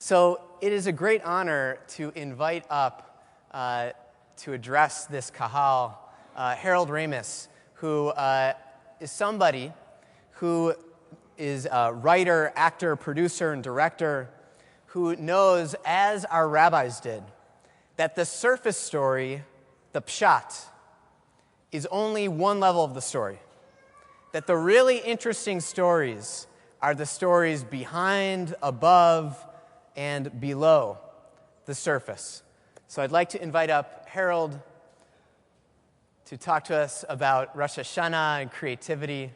So it is a great honor to invite up to address this kahal, Harold Ramis, who is somebody who is a writer, actor, producer, and director who knows, as our rabbis did, that the surface story, the pshat, is only one level of the story. That the really interesting stories are the stories behind, above, and below the surface. So I'd like to invite up Harold to talk to us about Rosh Hashanah and creativity.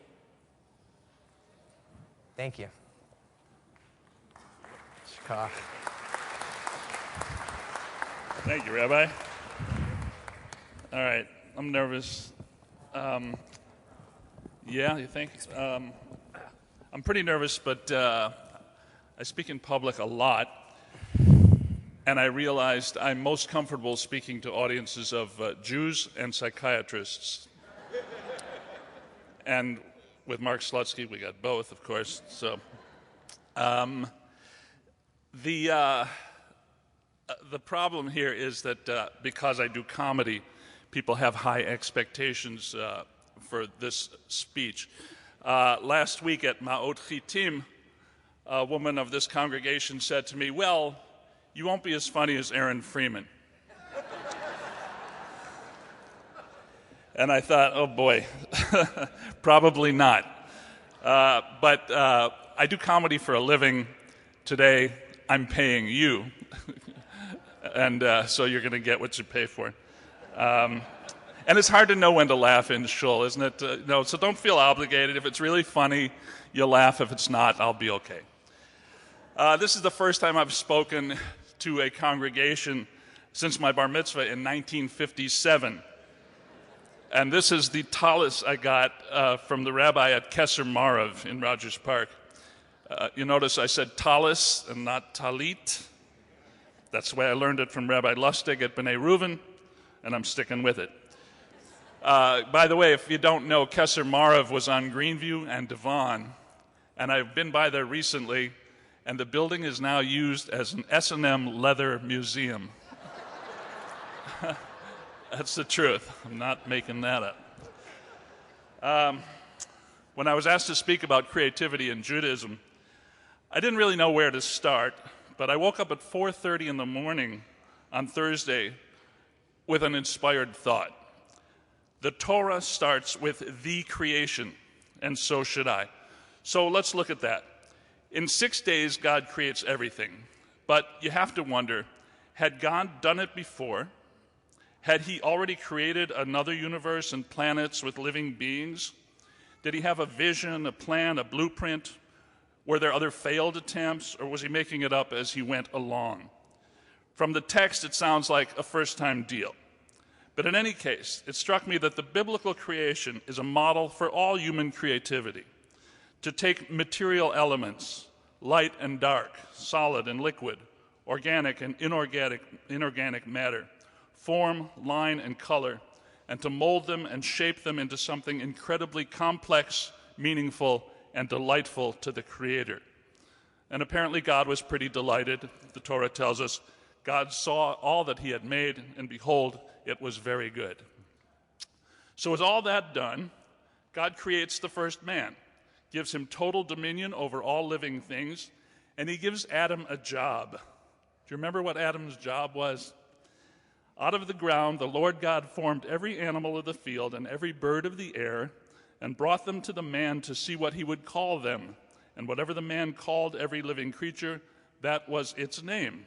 Thank you. Thank you, Rabbi. All right, I'm nervous. Yeah, you think? I'm pretty nervous, but I speak in public a lot, and I realized I'm most comfortable speaking to audiences of Jews and psychiatrists. And with Mark Slutsky, we got both, of course. So, the problem here is that because I do comedy, people have high expectations for this speech. Last week at Ma'ot Chitim, a woman of this congregation said to me, "Well, you won't be as funny as Aaron Freeman." And I thought, oh boy, probably not. But I do comedy for a living. Today, I'm paying you. And so you're going to get what you pay for. And it's hard to know when to laugh in shul, isn't it? No, so don't feel obligated. If it's really funny, you'll laugh. If it's not, I'll be okay. This is the first time I've spoken to a congregation since my bar mitzvah in 1957. And this is the talis I got from the rabbi at Kesser Marav in Rogers Park. You notice I said talis and not talit. That's the way I learned it from Rabbi Lustig at B'nai Reuven, and I'm sticking with it. By the way, if you don't know, Kesser Marav was on Greenview and Devon, and I've been by there recently, and the building is now used as an S&M leather museum. That's the truth. I'm not making that up. When I was asked to speak about creativity in Judaism, I didn't really know where to start, but I woke up at 4:30 in the morning on Thursday with an inspired thought. The Torah starts with the creation, and so should I. So let's look at that. In 6 days, God creates everything. But you have to wonder, had God done it before? Had he already created another universe and planets with living beings? Did he have a vision, a plan, a blueprint? Were there other failed attempts, or was he making it up as he went along? From the text, it sounds like a first-time deal. But in any case, it struck me that the biblical creation is a model for all human creativity. To take material elements, light and dark, solid and liquid, organic and inorganic matter, form, line, and color, and to mold them and shape them into something incredibly complex, meaningful, and delightful to the Creator. And apparently God was pretty delighted. The Torah tells us, God saw all that he had made, and behold, it was very good. So with all that done, God creates the first man, gives him total dominion over all living things, and he gives Adam a job. Do you remember what Adam's job was? Out of the ground, the Lord God formed every animal of the field and every bird of the air and brought them to the man to see what he would call them. And whatever the man called every living creature, that was its name.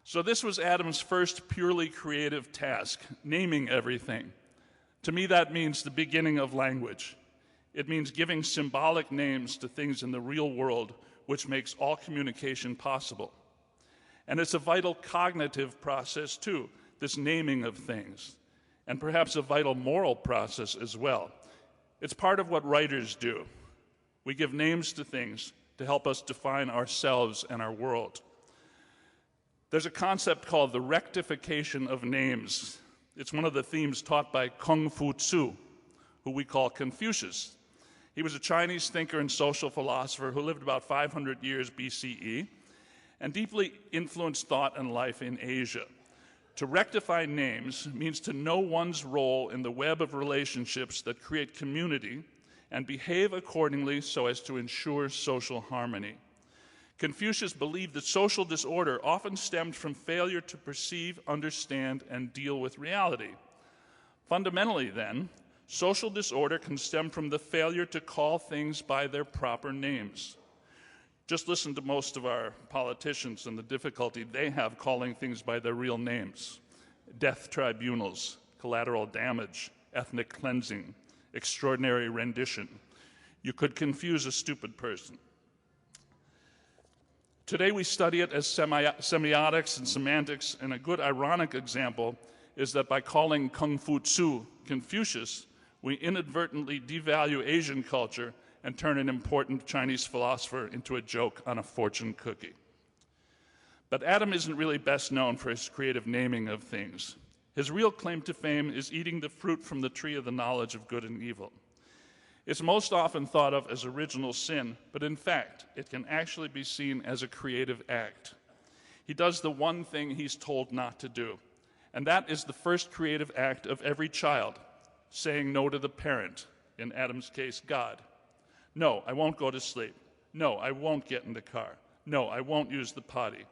So this was Adam's first purely creative task, naming everything. To me, that means the beginning of language. It means giving symbolic names to things in the real world, which makes all communication possible. And it's a vital cognitive process, too, this naming of things, and perhaps a vital moral process as well. It's part of what writers do. We give names to things to help us define ourselves and our world. There's a concept called the Rectification of Names. It's one of the themes taught by Kung Fu Tzu, who we call Confucius. He was a Chinese thinker and social philosopher who lived about 500 years BCE, and deeply influenced thought and life in Asia. To rectify names means to know one's role in the web of relationships that create community and behave accordingly so as to ensure social harmony. Confucius believed that social disorder often stemmed from failure to perceive, understand, and deal with reality. Fundamentally, then, social disorder can stem from the failure to call things by their proper names. Just listen to most of our politicians and the difficulty they have calling things by their real names. Death tribunals, collateral damage, ethnic cleansing, extraordinary rendition. You could confuse a stupid person. Today we study it as semiotics and semantics, and a good ironic example is that by calling Kung Fu Tzu Confucius, we inadvertently devalue Asian culture and turn an important Chinese philosopher into a joke on a fortune cookie. But Adam isn't really best known for his creative naming of things. His real claim to fame is eating the fruit from the tree of the knowledge of good and evil. It's most often thought of as original sin, but in fact, it can actually be seen as a creative act. He does the one thing he's told not to do, and that is the first creative act of every child, saying no to the parent, in Adam's case, God. No, I won't go to sleep. No, I won't get in the car. No, I won't use the potty.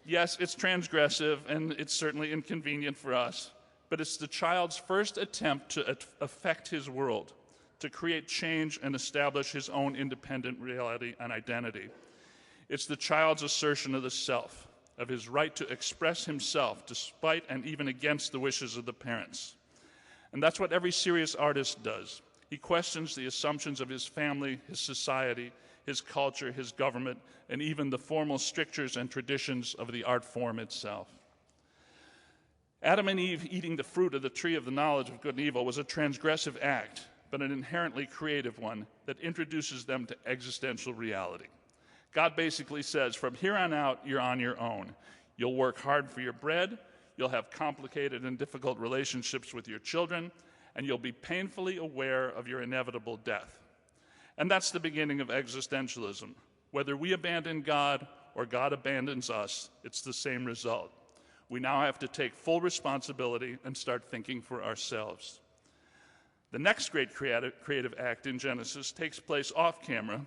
Yes, it's transgressive, and it's certainly inconvenient for us, but it's the child's first attempt to affect his world, to create change and establish his own independent reality and identity. It's the child's assertion of the self, of his right to express himself despite and even against the wishes of the parents. And that's what every serious artist does. He questions the assumptions of his family, his society, his culture, his government, and even the formal strictures and traditions of the art form itself. Adam and Eve eating the fruit of the tree of the knowledge of good and evil was a transgressive act, but an inherently creative one that introduces them to existential reality. God basically says, from here on out, you're on your own. You'll work hard for your bread, you'll have complicated and difficult relationships with your children, and you'll be painfully aware of your inevitable death. And that's the beginning of existentialism. Whether we abandon God or God abandons us, it's the same result. We now have to take full responsibility and start thinking for ourselves. The next great creative act in Genesis takes place off camera,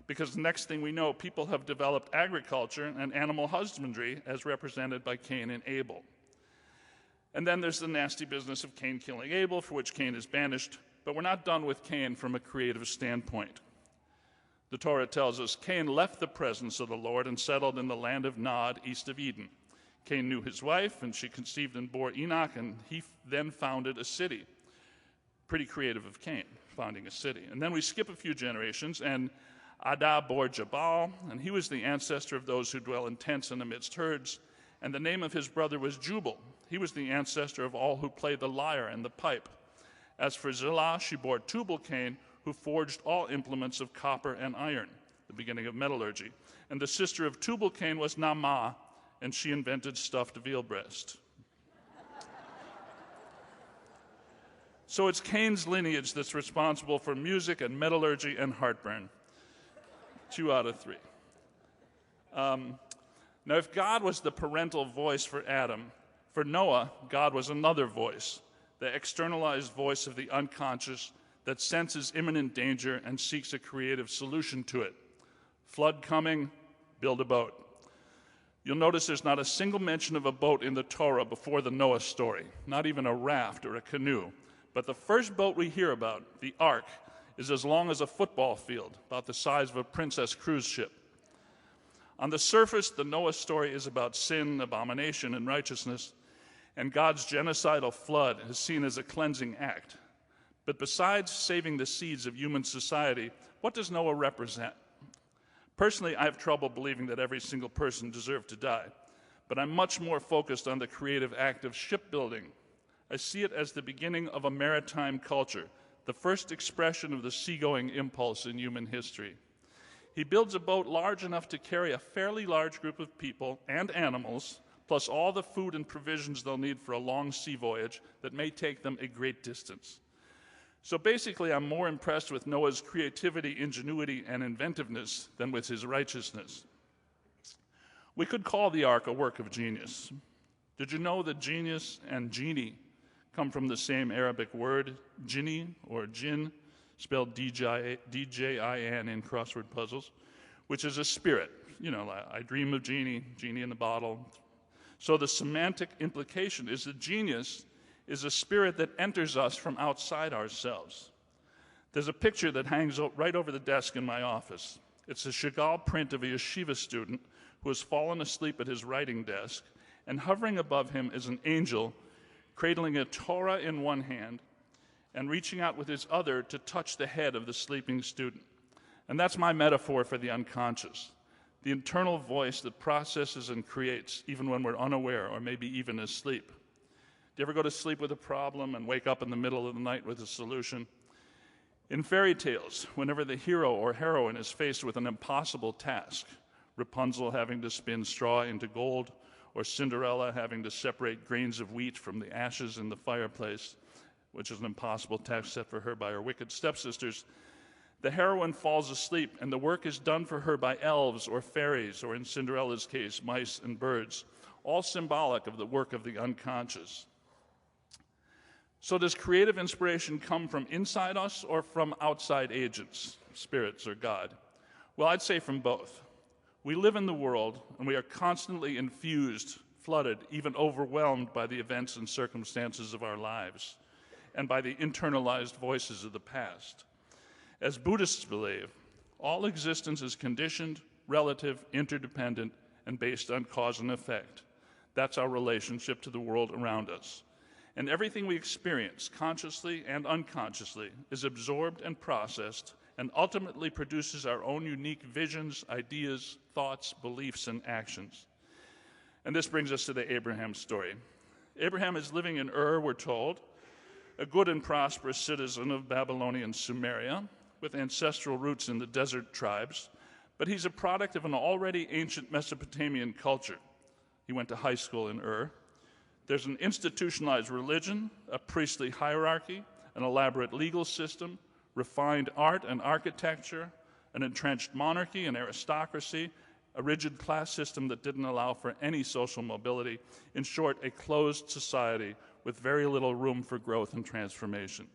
because the next thing we know, people have developed agriculture and animal husbandry as represented by Cain and Abel. And then there's the nasty business of Cain killing Abel, for which Cain is banished, but we're not done with Cain from a creative standpoint. The Torah tells us Cain left the presence of the Lord and settled in the land of Nod, east of Eden. Cain knew his wife, and she conceived and bore Enoch, and he then founded a city. Pretty creative of Cain, founding a city. And then we skip a few generations, and Adah bore Jabal, and he was the ancestor of those who dwell in tents and amidst herds, and the name of his brother was Jubal. He was the ancestor of all who played the lyre and the pipe. As for Zillah, she bore Tubal-Cain, who forged all implements of copper and iron, the beginning of metallurgy. And the sister of Tubal-Cain was Naamah, and she invented stuffed veal breast. So it's Cain's lineage that's responsible for music and metallurgy and heartburn. 2 out of 3. Now, if God was the parental voice for Adam, for Noah, God was another voice, the externalized voice of the unconscious that senses imminent danger and seeks a creative solution to it. Flood coming, build a boat. You'll notice there's not a single mention of a boat in the Torah before the Noah story, not even a raft or a canoe. But the first boat we hear about, the Ark, is as long as a football field, about the size of a Princess cruise ship. On the surface, the Noah story is about sin, abomination, and righteousness, and God's genocidal flood is seen as a cleansing act. But besides saving the seeds of human society, what does Noah represent? Personally, I have trouble believing that every single person deserved to die, but I'm much more focused on the creative act of shipbuilding. I see it as the beginning of a maritime culture, the first expression of the seagoing impulse in human history. He builds a boat large enough to carry a fairly large group of people and animals, plus all the food and provisions they'll need for a long sea voyage that may take them a great distance. So basically, I'm more impressed with Noah's creativity, ingenuity, and inventiveness than with his righteousness. We could call the ark a work of genius. Did you know that genius and genie come from the same Arabic word, jinni or jinn, spelled D-J-I-N in crossword puzzles, which is a spirit. You know, I dream of genie in the bottle. So the semantic implication is that genius is a spirit that enters us from outside ourselves. There's a picture that hangs right over the desk in my office. It's a Chagall print of a yeshiva student who has fallen asleep at his writing desk, and hovering above him is an angel cradling a Torah in one hand and reaching out with his other to touch the head of the sleeping student. And that's my metaphor for the unconscious, the internal voice that processes and creates even when we're unaware or maybe even asleep. Do you ever go to sleep with a problem and wake up in the middle of the night with a solution? In fairy tales, whenever the hero or heroine is faced with an impossible task, Rapunzel having to spin straw into gold, or Cinderella having to separate grains of wheat from the ashes in the fireplace, which is an impossible task set for her by her wicked stepsisters, the heroine falls asleep and the work is done for her by elves or fairies, or in Cinderella's case, mice and birds, all symbolic of the work of the unconscious. So does creative inspiration come from inside us or from outside agents, spirits or God? Well, I'd say from both. We live in the world, and we are constantly infused, flooded, even overwhelmed by the events and circumstances of our lives, and by the internalized voices of the past. As Buddhists believe, all existence is conditioned, relative, interdependent, and based on cause and effect. That's our relationship to the world around us. And everything we experience, consciously and unconsciously, is absorbed and processed and ultimately produces our own unique visions, ideas, thoughts, beliefs, and actions. And this brings us to the Abraham story. Abraham is living in Ur, we're told, a good and prosperous citizen of Babylonian Sumeria, with ancestral roots in the desert tribes, but he's a product of an already ancient Mesopotamian culture. He went to high school in Ur. There's an institutionalized religion, a priestly hierarchy, an elaborate legal system, refined art and architecture, an entrenched monarchy and aristocracy, a rigid class system that didn't allow for any social mobility. In short, a closed society with very little room for growth and transformation.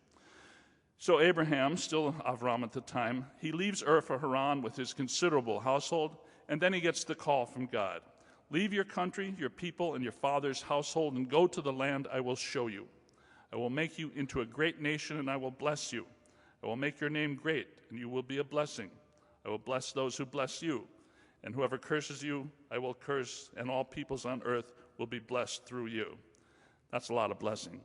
So Abraham, still Avram at the time, he leaves Ur for Haran with his considerable household, and then he gets the call from God. Leave your country, your people, and your father's household, and go to the land I will show you. I will make you into a great nation, and I will bless you. I will make your name great, and you will be a blessing. I will bless those who bless you, and whoever curses you, I will curse, and all peoples on earth will be blessed through you. That's a lot of blessing.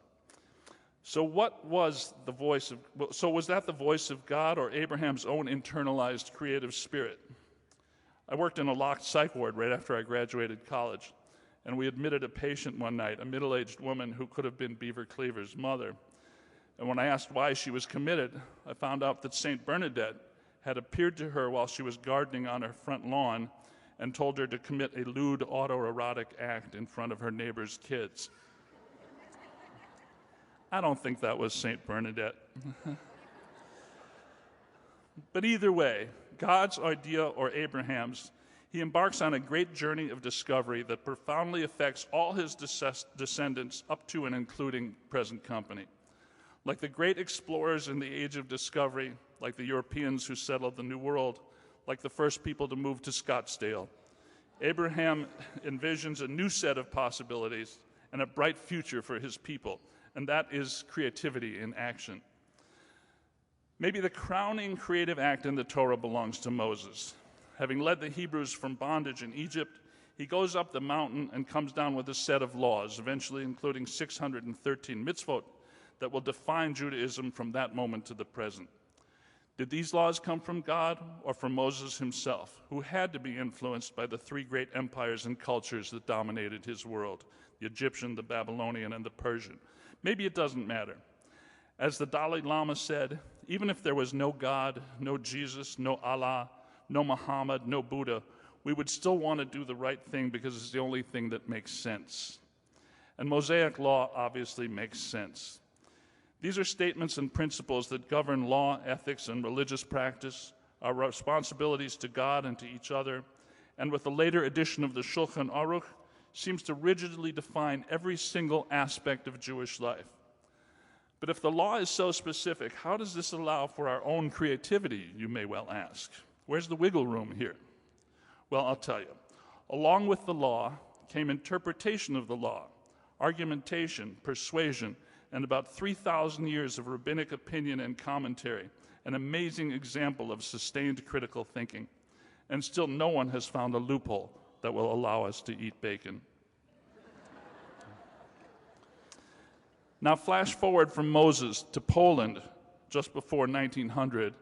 So was that the voice of God or Abraham's own internalized creative spirit? I worked in a locked psych ward right after I graduated college, and we admitted a patient one night, a middle-aged woman who could have been Beaver Cleaver's mother. And when I asked why she was committed, I found out that St. Bernadette had appeared to her while she was gardening on her front lawn and told her to commit a lewd autoerotic act in front of her neighbor's kids. I don't think that was St. Bernadette. But either way, God's idea or Abraham's, he embarks on a great journey of discovery that profoundly affects all his descendants up to and including present company. Like the great explorers in the age of discovery, like the Europeans who settled the New World, like the first people to move to Scottsdale, Abraham envisions a new set of possibilities and a bright future for his people, and that is creativity in action. Maybe the crowning creative act in the Torah belongs to Moses. Having led the Hebrews from bondage in Egypt, he goes up the mountain and comes down with a set of laws, eventually including 613 mitzvot, that will define Judaism from that moment to the present. Did these laws come from God or from Moses himself, who had to be influenced by the three great empires and cultures that dominated his world, the Egyptian, the Babylonian, and the Persian? Maybe it doesn't matter. As the Dalai Lama said, even if there was no God, no Jesus, no Allah, no Muhammad, no Buddha, we would still want to do the right thing because it's the only thing that makes sense. And Mosaic law obviously makes sense. These are statements and principles that govern law, ethics, and religious practice, our responsibilities to God and to each other, and with the later edition of the Shulchan Aruch, seems to rigidly define every single aspect of Jewish life. But if the law is so specific, how does this allow for our own creativity, you may well ask? Where's the wiggle room here? Well, I'll tell you. Along with the law came interpretation of the law, argumentation, persuasion, and about 3,000 years of rabbinic opinion and commentary, an amazing example of sustained critical thinking. And still no one has found a loophole that will allow us to eat bacon. Now flash forward from Moses to Poland just before 1900,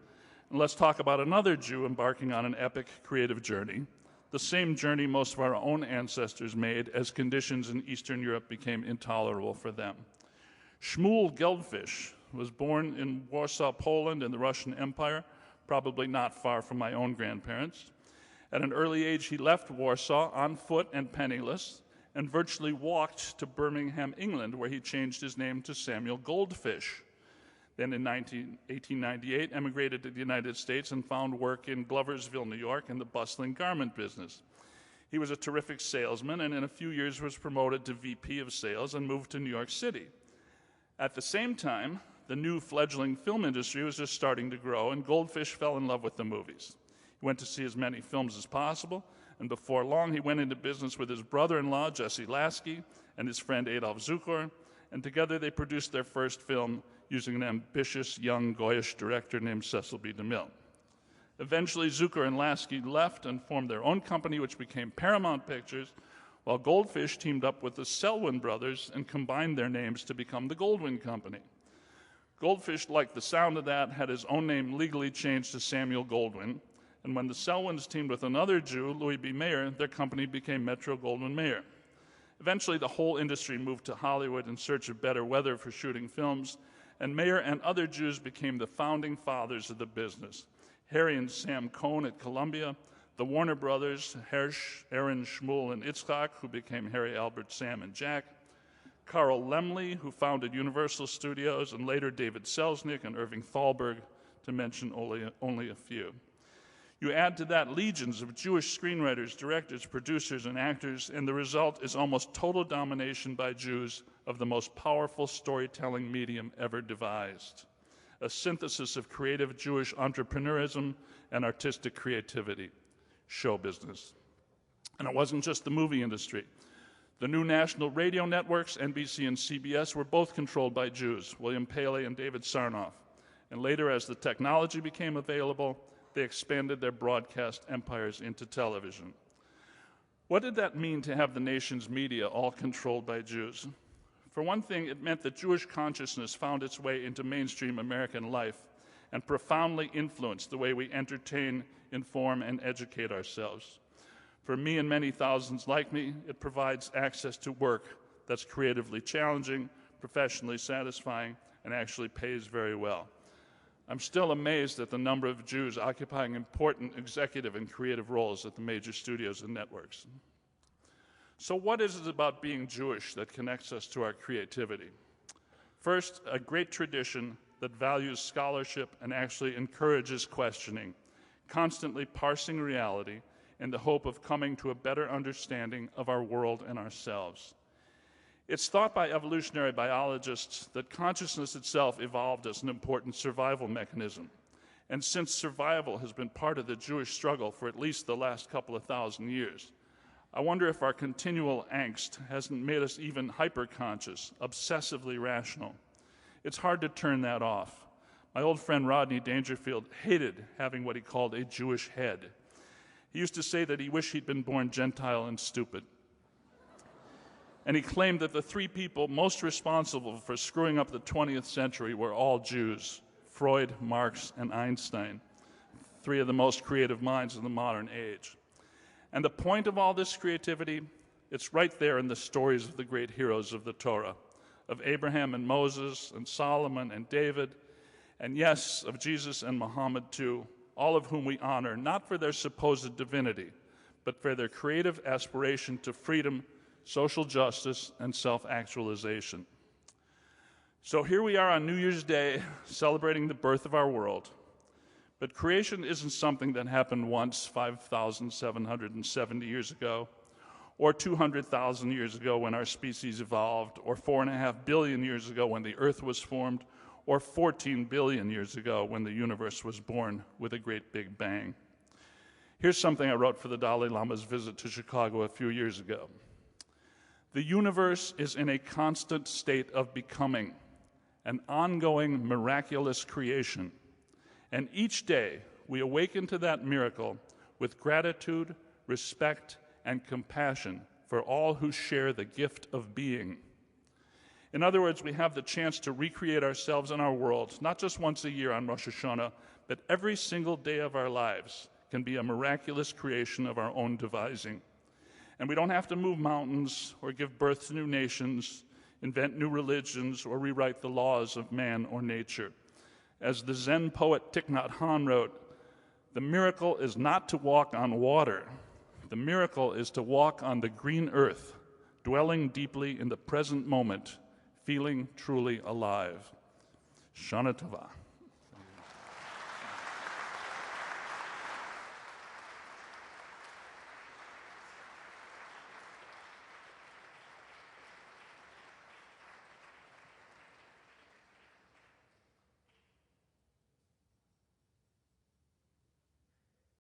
and let's talk about another Jew embarking on an epic creative journey, the same journey most of our own ancestors made as conditions in Eastern Europe became intolerable for them. Shmuel Geldfish was born in Warsaw, Poland in the Russian Empire, probably not far from my own grandparents. At an early age, he left Warsaw on foot and penniless, and virtually walked to Birmingham, England, where he changed his name to Samuel Goldfish. Then in 1898, emigrated to the United States and found work in Gloversville, New York, in the bustling garment business. He was a terrific salesman, and in a few years was promoted to VP of sales and moved to New York City. At the same time, the new fledgling film industry was just starting to grow, and Goldfish fell in love with the movies. He went to see as many films as possible, and before long he went into business with his brother-in-law, Jesse Lasky, and his friend Adolf Zukor, and together they produced their first film using an ambitious young Goyish director named Cecil B. DeMille. Eventually, Zukor and Lasky left and formed their own company, which became Paramount Pictures, while Goldfish teamed up with the Selwyn brothers and combined their names to become the Goldwyn Company. Goldfish liked the sound of that, had his own name legally changed to Samuel Goldwyn, and when the Selwyns teamed with another Jew, Louis B. Mayer, their company became Metro-Goldwyn-Mayer. Eventually, the whole industry moved to Hollywood in search of better weather for shooting films, and Mayer and other Jews became the founding fathers of the business. Harry and Sam Cohn at Columbia, the Warner brothers, Hersch, Aaron, Shmuel, and Itzhak, who became Harry, Albert, Sam, and Jack, Carl Laemmle, who founded Universal Studios, and later David Selznick and Irving Thalberg, to mention only a few. You add to that legions of Jewish screenwriters, directors, producers, and actors, and the result is almost total domination by Jews of the most powerful storytelling medium ever devised, a synthesis of creative Jewish entrepreneurism and artistic creativity, show business. And it wasn't just the movie industry. The new national radio networks, NBC and CBS, were both controlled by Jews, William Paley and David Sarnoff. And later, as the technology became available, they expanded their broadcast empires into television. What did that mean to have the nation's media all controlled by Jews? For one thing, it meant that Jewish consciousness found its way into mainstream American life and profoundly influenced the way we entertain, inform, and educate ourselves. For me and many thousands like me, it provides access to work that's creatively challenging, professionally satisfying, and actually pays very well. I'm still amazed at the number of Jews occupying important executive and creative roles at the major studios and networks. So what is it about being Jewish that connects us to our creativity? First, a great tradition that values scholarship and actually encourages questioning, constantly parsing reality in the hope of coming to a better understanding of our world and ourselves. It's thought by evolutionary biologists that consciousness itself evolved as an important survival mechanism. And since survival has been part of the Jewish struggle for at least the last couple of thousand years, I wonder if our continual angst hasn't made us even hyper-conscious, obsessively rational. It's hard to turn that off. My old friend Rodney Dangerfield hated having what he called a Jewish head. He used to say that he wished he'd been born Gentile and stupid. And he claimed that the three people most responsible for screwing up the 20th century were all Jews: Freud, Marx, and Einstein, three of the most creative minds of the modern age. And the point of all this creativity, it's right there in the stories of the great heroes of the Torah, of Abraham and Moses and Solomon and David, and yes, of Jesus and Muhammad too, all of whom we honor, not for their supposed divinity, but for their creative aspiration to freedom, social justice, and self-actualization. So here we are on New Year's Day, celebrating the birth of our world. But creation isn't something that happened once 5,770 years ago, or 200,000 years ago when our species evolved, or 4.5 billion years ago when the earth was formed, or 14 billion years ago when the universe was born with a great big bang. Here's something I wrote for the Dalai Lama's visit to Chicago a few years ago. The universe is in a constant state of becoming, an ongoing miraculous creation. And each day we awaken to that miracle with gratitude, respect, and compassion for all who share the gift of being. In other words, we have the chance to recreate ourselves and our world, not just once a year on Rosh Hashanah, but every single day of our lives can be a miraculous creation of our own devising. And we don't have to move mountains or give birth to new nations, invent new religions, or rewrite the laws of man or nature. As the Zen poet Thich Nhat Hanh wrote, the miracle is not to walk on water. The miracle is to walk on the green earth, dwelling deeply in the present moment, feeling truly alive. Shana Tova.